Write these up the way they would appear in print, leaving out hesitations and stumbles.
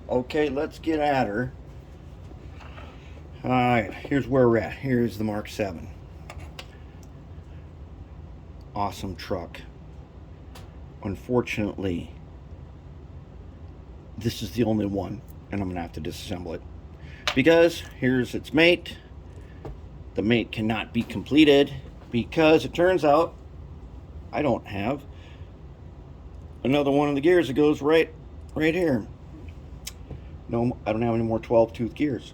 Okay, let's get at her. Alright, here's where we're at. Here's the Mark VII. Awesome truck. Unfortunately, this is the only one, and I'm going to have to disassemble it. Because here's its mate. The mate cannot be completed because it turns out I don't have another one of the gears that goes right here. No, I don't have any more 12-tooth gears.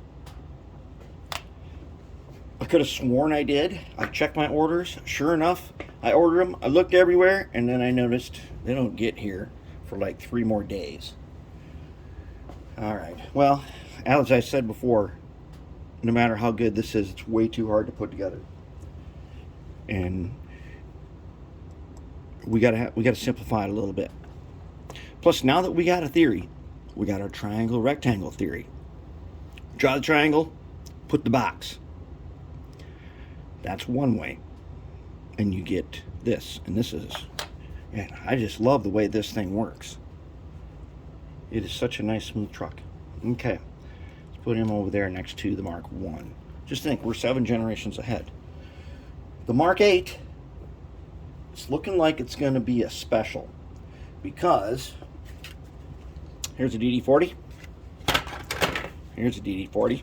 I could have sworn I did. I checked my orders. Sure enough, I ordered them. I looked everywhere, and then I noticed they don't get here for like 3 more days. Alright, well, as I said before, no matter how good this is, it's way too hard to put together. And we gotta simplify it a little bit. Plus, now that we got a theory, we got our triangle rectangle theory. Draw the triangle, put the box. That's one way. And you get this. And this is, man, I just love the way this thing works. It is such a nice smooth truck. Okay, let's put him over there next to the Mark I. Just think, we're 7 generations ahead. The Mark VIII, it's looking like it's going to be a special, because here's a DD40. Here's a DD40.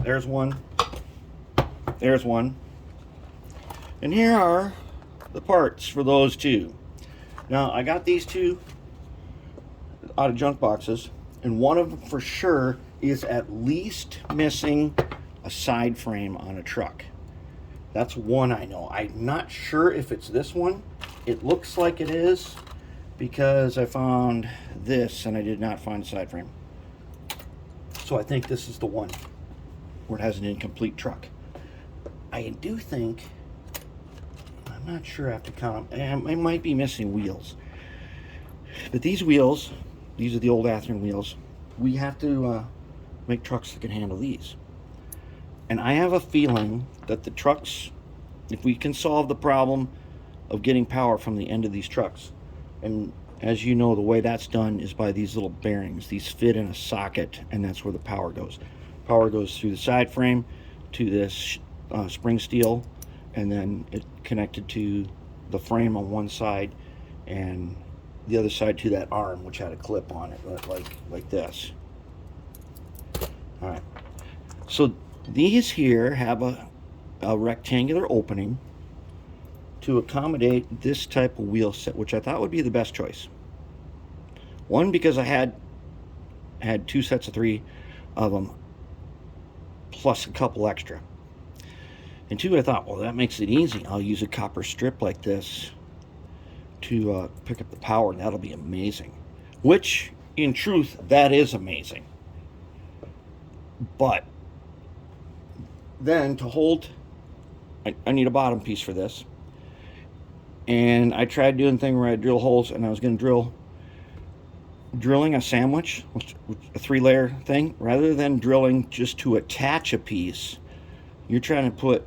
There's one. There's one. And here are the parts for those two. Now, I got these two out of junk boxes, and one of them for sure is at least missing a side frame on a truck. That's one I know. I'm not sure if it's this one. It looks like it is, because I found this and I did not find a side frame. So I think this is the one where it has an incomplete truck. I do think, I'm not sure, I have to count them. I might be missing wheels. But these wheels, these are the old Athearn wheels. We have to make trucks that can handle these. And I have a feeling that the trucks, if we can solve the problem of getting power from the end of these trucks, and as you know, the way that's done is by these little bearings. These fit in a socket, and that's where the power goes. Power goes through the side frame to this spring steel, and then it connected to the frame on one side, and the other side to that arm, which had a clip on it, like this. All right. So these here have a rectangular opening to accommodate this type of wheel set, which I thought would be the best choice. One, because I had 2 sets of 3 of them, plus a couple extra. And 2, I thought, well, that makes it easy. I'll use a copper strip like this to pick up the power, and that'll be amazing. Which, in truth, that is amazing. But then to hold, I need a bottom piece for this. And I tried doing a thing where I drill holes, and I was going to drilling a sandwich, a 3-layer thing, rather than drilling just to attach a piece. You're trying to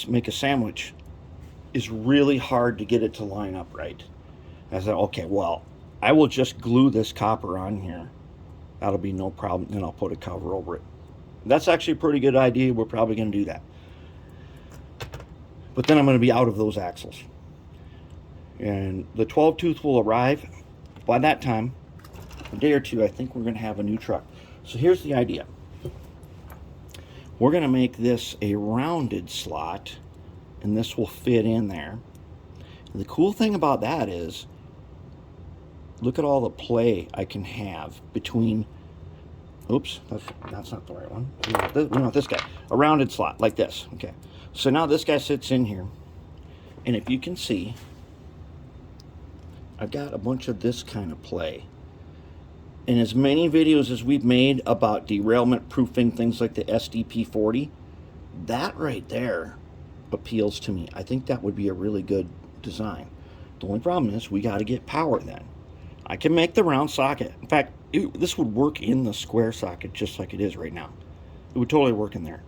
make a sandwich, is really hard to get it to line up right. I said, okay, well, I will just glue this copper on here. That'll be no problem. Then I'll put a cover over it. That's actually a pretty good idea. We're probably going to do that. But then I'm going to be out of those axles. And the 12-tooth will arrive. By that time, a day or 2, I think we're going to have a new truck. So here's the idea. We're going to make this a rounded slot, and this will fit in there. And the cool thing about that is, look at all the play I can have between, oops, that's not the right one. We want this guy, a rounded slot like this. Okay, so now this guy sits in here, and if you can see, I've got a bunch of this kind of play. And as many videos as we've made about derailment proofing, things like the SDP40, that right there appeals to me. I think that would be a really good design. The only problem is we got to get power then. I can make the round socket. In fact, this would work in the square socket just like it is right now. It would totally work in there.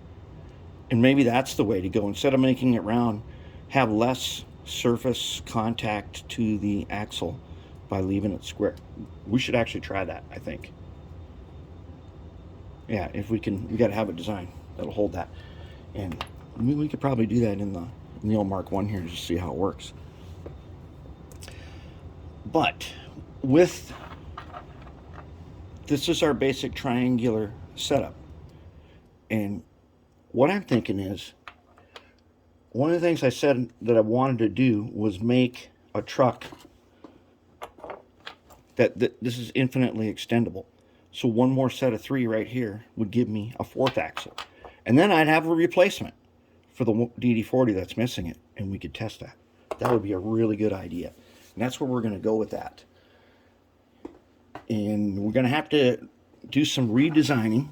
And maybe that's the way to go. Instead of making it round, have less surface contact to the axle by leaving it square. We should actually try that, I think. Yeah, if we got to have a design that'll hold that. And we could probably do that in the old Mark I here, just to see how it works. But with this is our basic triangular setup. And what I'm thinking is, one of the things I said that I wanted to do was make a truck that this is infinitely extendable. So one more set of 3 right here would give me a 4th axle. And then I'd have a replacement for the DD40 that's missing it, and we could test that. That would be a really good idea. And that's where we're going to go with that. And we're going to have to do some redesigning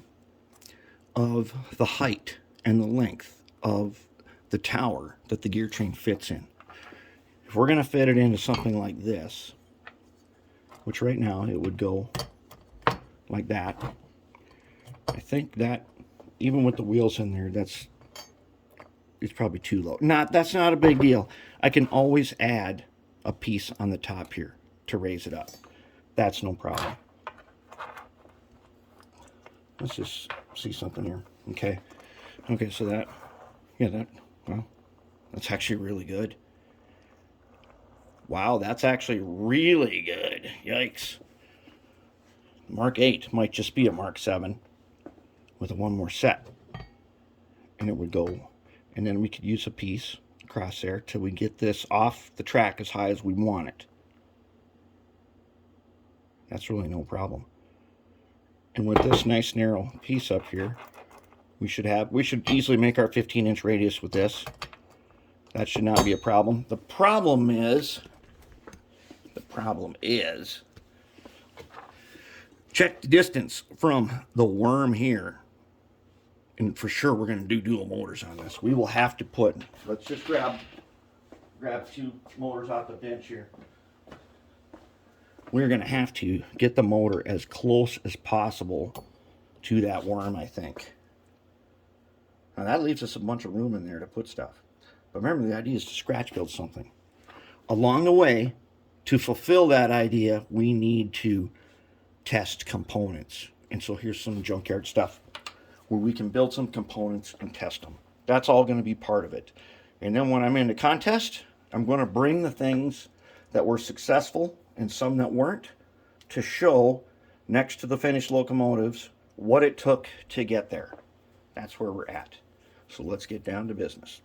of the height and the length of the tower that the gear train fits in. If we're going to fit it into something like this, which right now it would go like that, I think that even with the wheels in there, it's probably too low. That's not a big deal. I can always add a piece on the top here to raise it up. That's no problem. Let's just see something here. Okay, so well, that's actually really good. Wow, that's actually really good. Yikes. Mark VIII might just be a Mark VII with one more set. And it would go, and then we could use a piece across there till we get this off the track as high as we want it. That's really no problem. And with this nice narrow piece up here, we should easily make our 15-inch radius with this. That should not be a problem. The problem is, check the distance from the worm here. And for sure, we're going to do dual motors on this. We will have to let's just grab 2 motors off the bench here. We're going to have to get the motor as close as possible to that worm, I think. Now that leaves us a bunch of room in there to put stuff. But remember, the idea is to scratch build something. Along the way, to fulfill that idea, we need to test components. And so here's some junkyard stuff where we can build some components and test them. That's all going to be part of it. And then when I'm in the contest, I'm going to bring the things that were successful and some that weren't to show next to the finished locomotives what it took to get there. That's where we're at. So let's get down to business.